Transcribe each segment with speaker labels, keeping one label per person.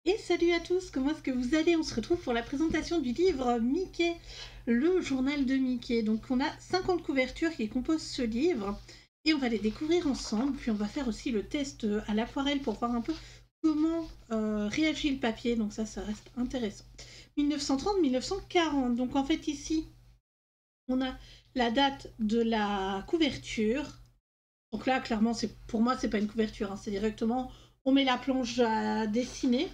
Speaker 1: Et salut à tous, comment est-ce que vous allez? On se retrouve pour la présentation du livre Mickey, le journal de Mickey. Donc on a 50 couvertures qui composent ce livre et on va les découvrir ensemble. Puis on va faire aussi le test à l'aquarelle pour voir un peu comment réagit le papier. Donc ça reste intéressant. 1930-1940. Donc en fait ici, on a la date de la couverture. Donc là, clairement, pour moi, c'est pas une couverture. C'est directement, on met la planche à dessiner.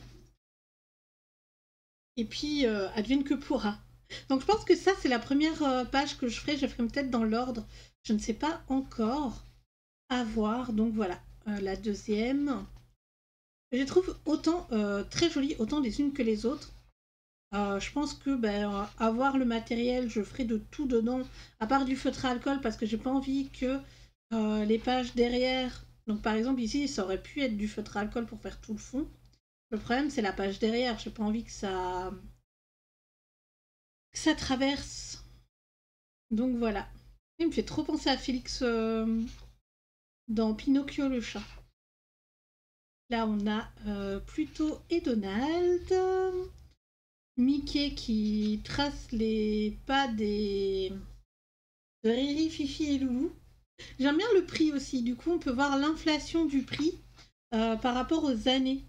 Speaker 1: Et puis, advienne que pourra. Donc je pense que ça, c'est la première page que je ferai. Je ferai peut-être dans l'ordre. Je ne sais pas encore. À voir. Donc voilà. La deuxième. Je les trouve autant très jolies, autant les unes que les autres. Je pense que avoir le matériel, je ferai de tout dedans, à part du feutre à alcool, parce que j'ai pas envie que les pages derrière. Donc par exemple ici, ça aurait pu être du feutre à alcool pour faire tout le fond. Le problème, c'est la page derrière. J'ai pas envie que ça traverse. Donc voilà. Il me fait trop penser à Félix dans Pinocchio le chat. Là, on a Pluto et Donald. Mickey qui trace les pas de Riri, Fifi et Loulou. J'aime bien le prix aussi. Du coup, on peut voir l'inflation du prix par rapport aux années.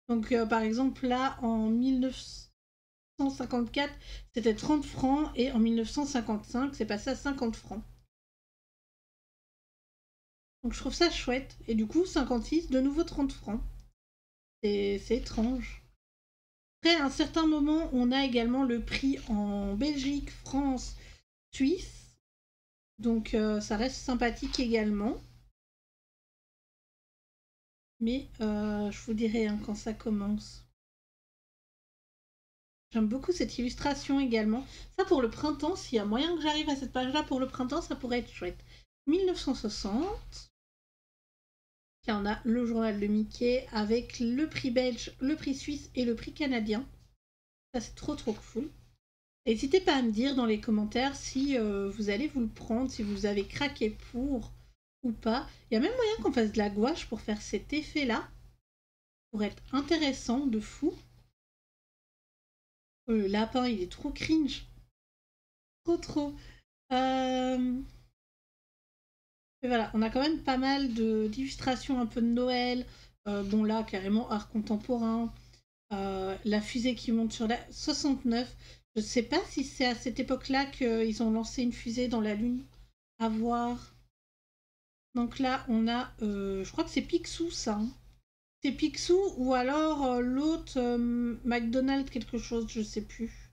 Speaker 1: Donc, par exemple, là, en 1954, c'était 30 francs et en 1955, c'est passé à 50 francs. Donc je trouve ça chouette. Et du coup, 56, de nouveau 30 francs. C'est étrange. Après, à un certain moment, on a également le prix en Belgique, France, Suisse. Donc ça reste sympathique également. Mais je vous dirai quand ça commence. J'aime beaucoup cette illustration également. Ça pour le printemps, s'il y a moyen que j'arrive à cette page-là pour le printemps, ça pourrait être chouette. 1960. Là, on a le journal de Mickey avec le prix belge, le prix suisse et le prix canadien. Ça, c'est trop cool. N'hésitez pas à me dire dans les commentaires si vous allez vous le prendre, si vous avez craqué pour ou pas. Il y a même moyen qu'on fasse de la gouache pour faire cet effet-là. Pour être intéressant, de fou. Le lapin, il est trop cringe. Trop. Et voilà, on a quand même pas mal d'illustrations un peu de Noël. Bon là, carrément art contemporain. La fusée qui monte sur la 69. Je ne sais pas si c'est à cette époque-là qu'ils ont lancé une fusée dans la Lune. À voir. Donc là, on a, je crois que c'est Picsou ça. Hein. C'est Picsou ou alors l'autre McDonald's quelque chose, je sais plus.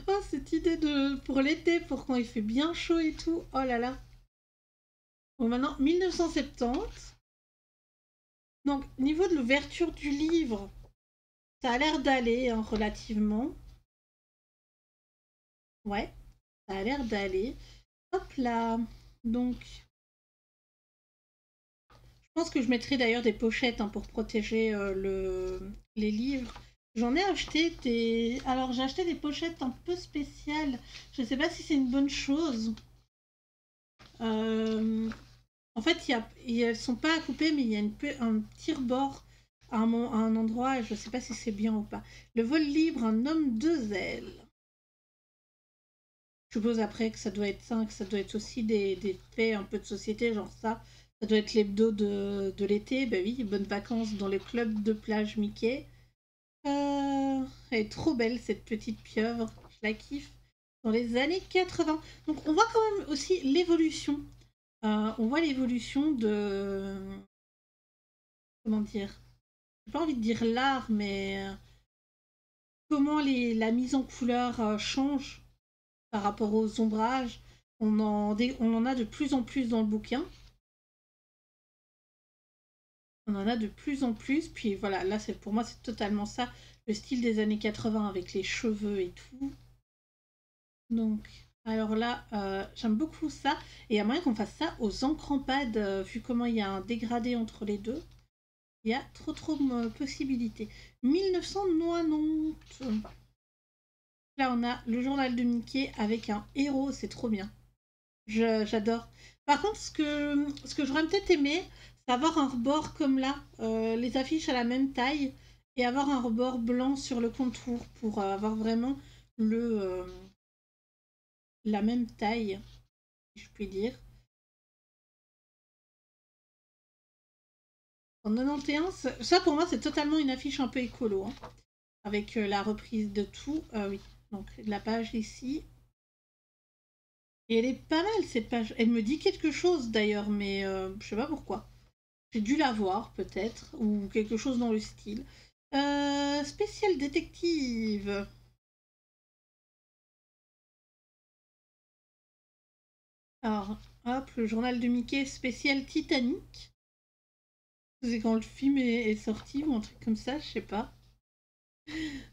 Speaker 1: Oh, cette idée pour l'été, pour quand il fait bien chaud et tout. Oh là là. Bon, maintenant, 1970. Donc, niveau de l'ouverture du livre, ça a l'air d'aller hein, relativement. Ouais, ça a l'air d'aller. Hop là. Donc, je pense que je mettrai d'ailleurs des pochettes hein, pour protéger les livres. J'en ai acheté des... Alors, j'ai acheté des pochettes un peu spéciales. Je ne sais pas si c'est une bonne chose. En fait, elles sont pas à couper, mais il y a un petit rebord à un endroit, et je ne sais pas si c'est bien ou pas. Le vol libre, un homme deux ailes. Je suppose après que ça doit être ça, que ça doit être aussi des faits un peu de société, genre ça. Ça doit être l'hebdo de l'été. Ben oui, bonnes vacances dans le club de plage Mickey. Elle est trop belle, cette petite pieuvre. Je la kiffe. Dans les années 80. Donc on voit quand même aussi l'évolution. On voit l'évolution de... Comment dire? J'ai pas envie de dire l'art, mais comment la mise en couleur change par rapport aux ombrages. On en a de plus en plus dans le bouquin. On en a de plus en plus. Puis voilà, là, pour moi, c'est totalement ça. Le style des années 80 avec les cheveux et tout. Donc, alors là, j'aime beaucoup ça. Et il y a moyen qu'on fasse ça aux encrampades, vu comment il y a un dégradé entre les deux. Il y a trop de possibilités. 1990. Là, on a le journal de Mickey avec un héros, c'est trop bien. J'adore. Par contre, ce que j'aurais peut-être aimé, c'est avoir un rebord comme là, les affiches à la même taille, et avoir un rebord blanc sur le contour pour avoir vraiment la même taille, si je puis dire. En 91, ça pour moi c'est totalement une affiche un peu écolo, hein, avec la reprise de tout. Oui, donc la page ici. Et elle est pas mal cette page. Elle me dit quelque chose d'ailleurs, mais je sais pas pourquoi. J'ai dû la voir peut-être, ou quelque chose dans le style. Spécial détective. Alors, hop, le journal de Mickey spécial Titanic. C'est quand le film est sorti ou un truc comme ça, je sais pas.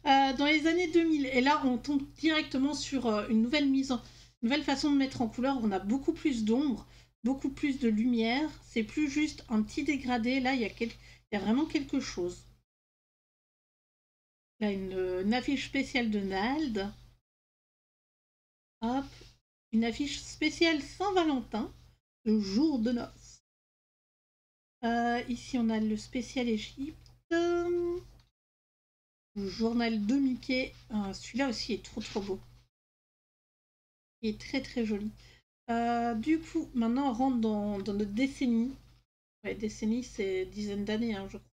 Speaker 1: Dans les années 2000. Et là, on tombe directement sur une nouvelle façon de mettre en couleur. On a beaucoup plus d'ombre, beaucoup plus de lumière. C'est plus juste un petit dégradé. Là, il y a vraiment quelque chose. Là, une affiche spéciale de Nald. Hop, une affiche spéciale Saint-Valentin, le jour de noces. Ici, on a le spécial Égypte. Le journal de Mickey. Celui-là aussi est trop trop beau. Il est très très joli. Du coup, maintenant on rentre dans notre décennie. Ouais, décennie, c'est dizaines d'années, hein, je crois.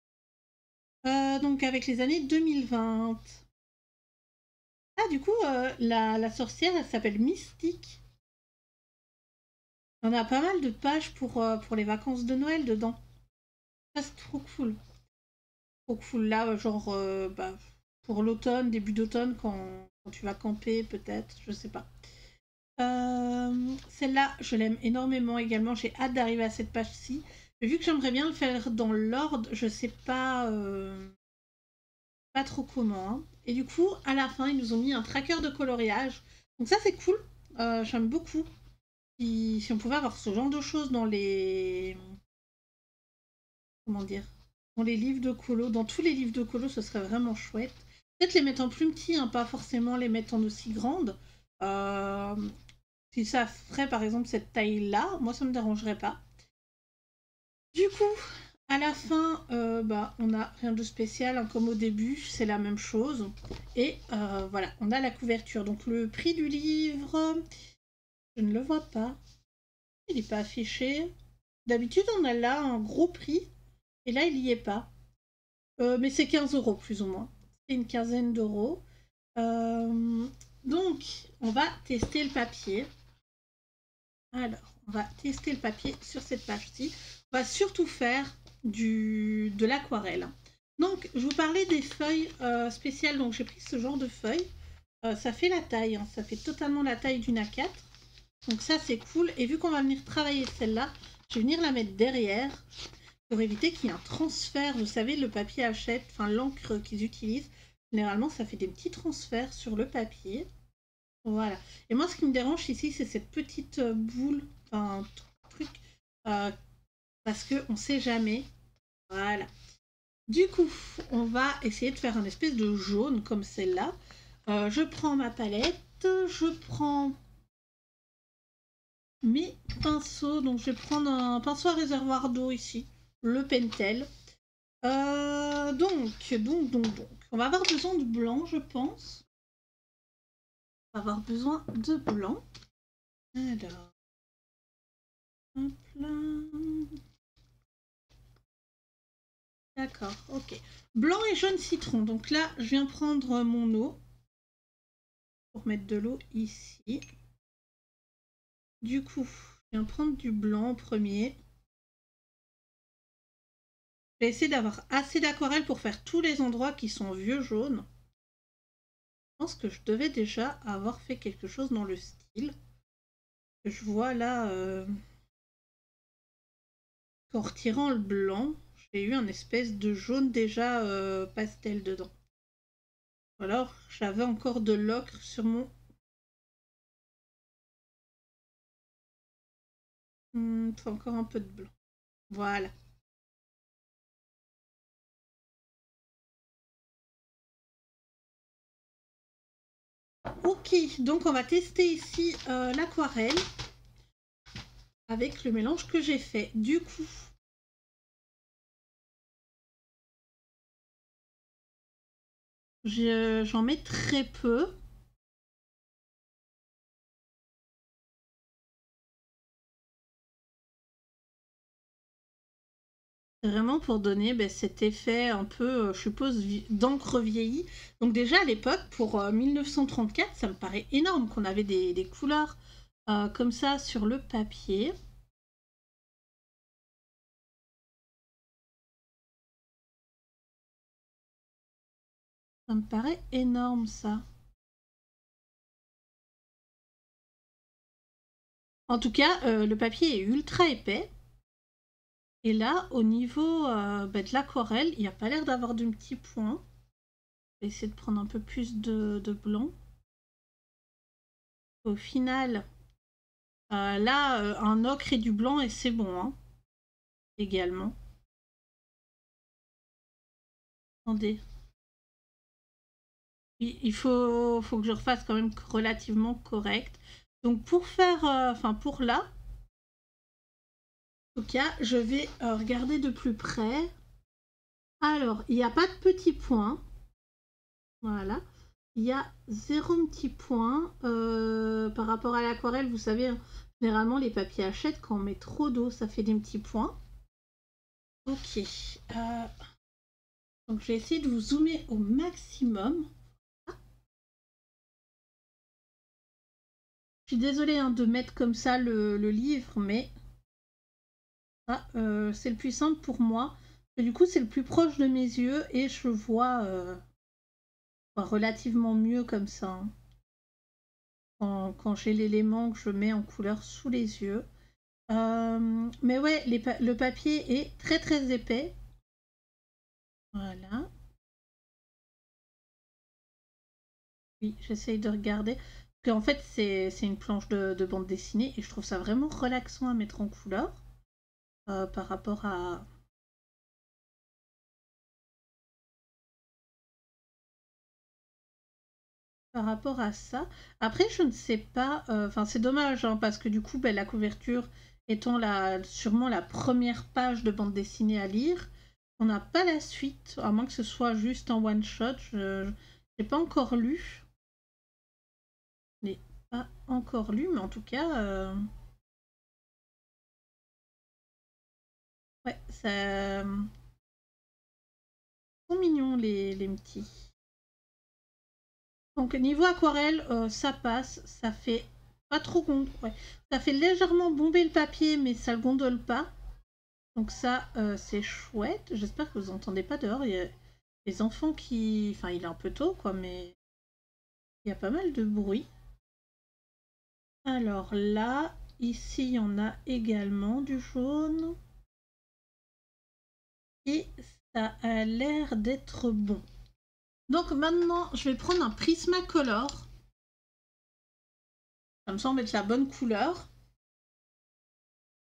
Speaker 1: Donc avec les années 2020. Ah, du coup, la sorcière, elle s'appelle Mystique. On a pas mal de pages pour les vacances de Noël dedans. Ça, c'est trop cool. Trop cool. Là, genre, pour l'automne, début d'automne, quand tu vas camper, peut-être, je sais pas. Celle-là, je l'aime énormément également. J'ai hâte d'arriver à cette page-ci. Mais vu que j'aimerais bien le faire dans l'ordre, je sais pas trop comment. Hein. Et du coup, à la fin, ils nous ont mis un tracker de coloriage. Donc ça, c'est cool. J'aime beaucoup. Si on pouvait avoir ce genre de choses dans les... Comment dire? Dans les livres de colo, dans tous les livres de colo, ce serait vraiment chouette. Peut-être les mettre en plus petits, hein, pas forcément les mettre en aussi grande. Si ça ferait par exemple cette taille-là, moi ça me dérangerait pas. Du coup, à la fin, on n'a rien de spécial, hein, comme au début, c'est la même chose. Et voilà, on a la couverture. Donc le prix du livre, je ne le vois pas. Il n'est pas affiché. D'habitude, on a là un gros prix. Et là, il n'y est pas. Mais c'est 15 € plus ou moins. C'est une quinzaine d'euros. Donc, on va tester le papier. Alors, on va tester le papier sur cette page-ci. On va surtout faire de l'aquarelle. Donc, je vous parlais des feuilles spéciales. Donc, j'ai pris ce genre de feuilles. Ça fait la taille. Hein, ça fait totalement la taille d'une A4. Donc, ça, c'est cool. Et vu qu'on va venir travailler celle-là, je vais venir la mettre derrière pour éviter qu'il y ait un transfert. Vous savez, le papier hachette, enfin l'encre qu'ils utilisent, généralement, ça fait des petits transferts sur le papier. Voilà. Et moi, ce qui me dérange ici, c'est cette petite boule, enfin, truc, parce qu'on ne sait jamais. Voilà. Du coup, on va essayer de faire un espèce de jaune comme celle-là. Je prends ma palette, je prends mes pinceaux. Donc, je vais prendre un pinceau à réservoir d'eau ici, le Pentel. Donc, on va avoir besoin de blanc, je pense. On va avoir besoin de blanc. Alors, hop là. D'accord, ok. Blanc et jaune citron. Donc là, je viens prendre mon eau pour mettre de l'eau ici. Du coup, je viens prendre du blanc en premier. Je vais essayer d'avoir assez d'aquarelle pour faire tous les endroits qui sont vieux jaunes. Je pense que je devais déjà avoir fait quelque chose dans le style. Je vois là, qu'en retirant le blanc, j'ai eu un espèce de jaune déjà pastel dedans. Ou alors, j'avais encore de l'ocre sur mon... c'est encore un peu de blanc. Voilà. Ok, donc on va tester ici l'aquarelle avec le mélange que j'ai fait. Du coup, J'en mets très peu. Vraiment pour donner cet effet un peu, je suppose, d'encre vieillie. Donc déjà à l'époque, pour 1934, ça me paraît énorme qu'on avait des couleurs comme ça sur le papier. Ça me paraît énorme ça. En tout cas, le papier est ultra épais. Et là, au niveau de l'aquarelle, il n'y a pas l'air d'avoir de petits points. Je vais essayer de prendre un peu plus de blanc. Au final, là, un ocre et du blanc, et c'est bon, hein, également. Attendez. Il faut que je refasse quand même relativement correct. Donc pour faire, enfin pour là, en tout cas, je vais regarder de plus près. Alors, il n'y a pas de petits points. Voilà. Il y a 0 petit point. Par rapport à l'aquarelle, vous savez, hein, généralement les papiers hachette, quand on met trop d'eau, ça fait des petits points. Ok. Donc je vais essayer de vous zoomer au maximum. Je suis désolée hein, de mettre comme ça le livre, mais c'est le plus simple pour moi. Et du coup, c'est le plus proche de mes yeux et je vois relativement mieux comme ça. Hein, quand j'ai l'élément que je mets en couleur sous les yeux. Mais ouais, le papier est très très épais. Voilà. Oui, j'essaye de regarder. Parce qu'en fait, c'est une planche de bande dessinée et je trouve ça vraiment relaxant à mettre en couleur par rapport à, ça. Après, je ne sais pas, enfin c'est dommage, hein, parce que du coup, la couverture étant sûrement la première page de bande dessinée à lire, on n'a pas la suite, à moins que ce soit juste en one-shot. Je n'ai pas encore lu. Je n'ai pas encore lu, mais en tout cas, ouais, ça sont mignons les petits. Donc niveau aquarelle, ça passe, ça fait pas trop ouais. Ça fait légèrement bomber le papier, mais ça le gondole pas. Donc ça, c'est chouette. J'espère que vous entendez pas dehors. Il y a les enfants qui... Enfin, il est un peu tôt, quoi, mais il y a pas mal de bruit. Alors là, ici, il y en a également du jaune. Et ça a l'air d'être bon. Donc maintenant, je vais prendre un Prismacolor. Comme ça, on met de la bonne couleur.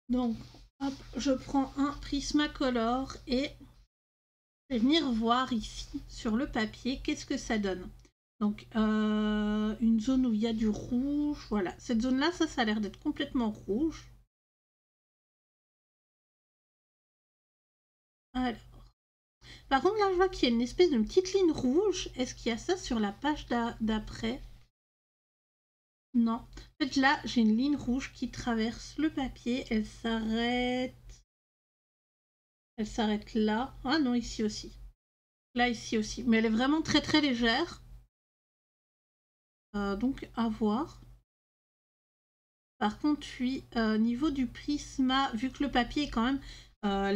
Speaker 1: Donc, hop, je prends un Prismacolor et je vais venir voir ici, sur le papier, qu'est-ce que ça donne. Donc, une zone où il y a du rouge. Voilà, cette zone-là, ça a l'air d'être complètement rouge. Alors, par contre, là, je vois qu'il y a une espèce de petite ligne rouge. Est-ce qu'il y a ça sur la page d'après? Non. En fait, là, j'ai une ligne rouge qui traverse le papier. Elle s'arrête... Elle s'arrête là. Ah non, ici aussi. Là, ici aussi. Mais elle est vraiment très très légère. Donc, à voir. Par contre, oui, niveau du prisma, vu que le papier est quand même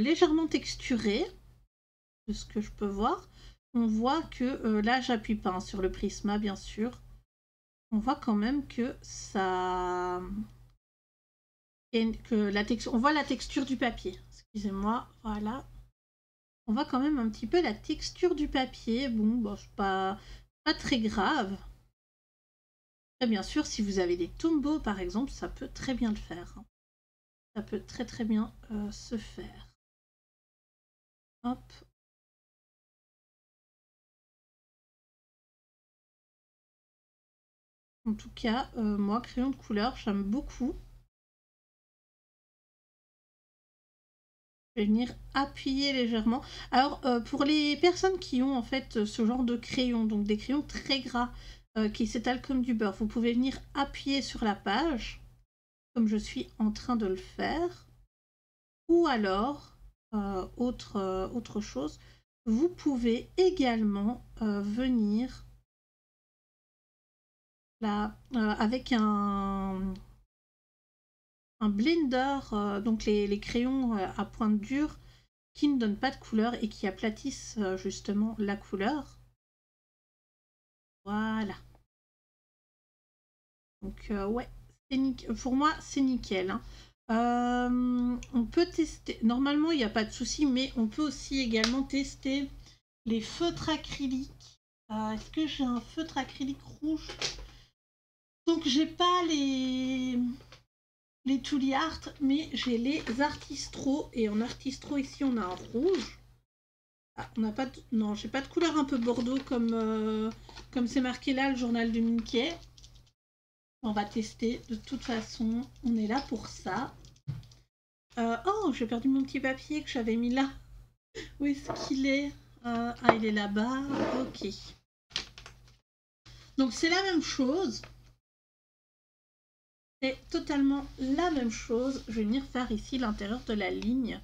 Speaker 1: légèrement texturé, de ce que je peux voir, on voit que, là, j'appuie pas hein, sur le prisma, bien sûr. On voit quand même que ça... On voit la texture du papier. Excusez-moi, voilà. On voit quand même un petit peu la texture du papier. Bon, c'est pas très grave. Et bien sûr, si vous avez des Tombow, par exemple, ça peut très bien le faire. Hein. Ça peut très très bien se faire. Hop. En tout cas, moi, crayon de couleur, j'aime beaucoup. Je vais venir appuyer légèrement. Alors, pour les personnes qui ont en fait ce genre de crayon, donc des crayons très gras qui s'étalent comme du beurre, vous pouvez venir appuyer sur la page, comme je suis en train de le faire. Ou alors, autre chose, vous pouvez également venir là, avec un blender, donc les crayons à pointe dure qui ne donnent pas de couleur et qui aplatissent justement la couleur. Voilà. Donc ouais, pour moi c'est nickel. Hein. On peut tester, normalement il n'y a pas de souci, mais on peut aussi également tester les feutres acryliques. Est-ce que j'ai un feutre acrylique rouge? Donc j'ai pas les Tooly Art, mais j'ai les Artistro, et en Artistro ici on a un rouge. Ah, on n'a pas de... Non, j'ai pas de couleur un peu bordeaux comme c'est marqué là, le journal de Mickey. On va tester, de toute façon, on est là pour ça. Oh, j'ai perdu mon petit papier que j'avais mis là. Où est-ce qu'il est? Ah, il est là-bas. Ok. Donc c'est la même chose. C'est totalement la même chose. Je vais venir faire ici l'intérieur de la ligne.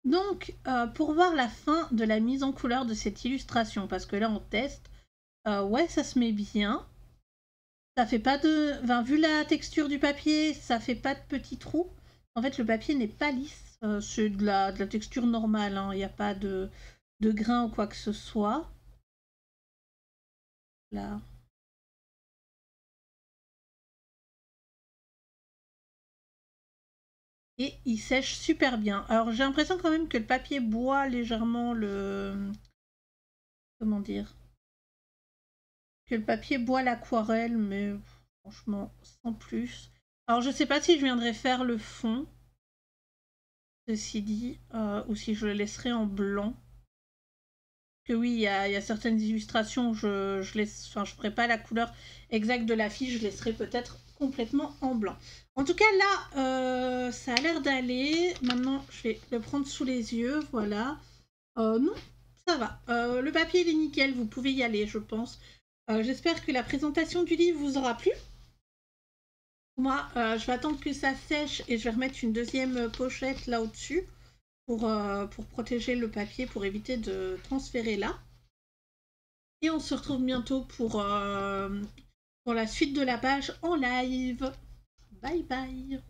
Speaker 1: Donc, pour voir la fin de la mise en couleur de cette illustration, parce que là on teste, ouais, ça se met bien. Ça fait pas de... Enfin, vu la texture du papier, ça fait pas de petits trous. En fait, le papier n'est pas lisse. C'est de la texture normale. Hein. Il n'y a pas de grain ou quoi que ce soit. Là. Et il sèche super bien. Alors, j'ai l'impression quand même que le papier boit légèrement le... Comment dire? Que le papier boit l'aquarelle, mais franchement, sans plus. Alors, je sais pas si je viendrai faire le fond, ceci dit, ou si je le laisserai en blanc. Que oui, il y a certaines illustrations, je laisse, enfin, je ferai pas la couleur exacte de l'affiche, je laisserai peut-être complètement en blanc. En tout cas, là, ça a l'air d'aller. Maintenant, je vais le prendre sous les yeux, voilà. Non, ça va. Le papier, il est nickel, vous pouvez y aller, je pense. J'espère que la présentation du livre vous aura plu. Moi, je vais attendre que ça sèche et je vais remettre une deuxième pochette là au-dessus pour protéger le papier, pour éviter de transférer là. Et on se retrouve bientôt pour la suite de la page en live. Bye bye.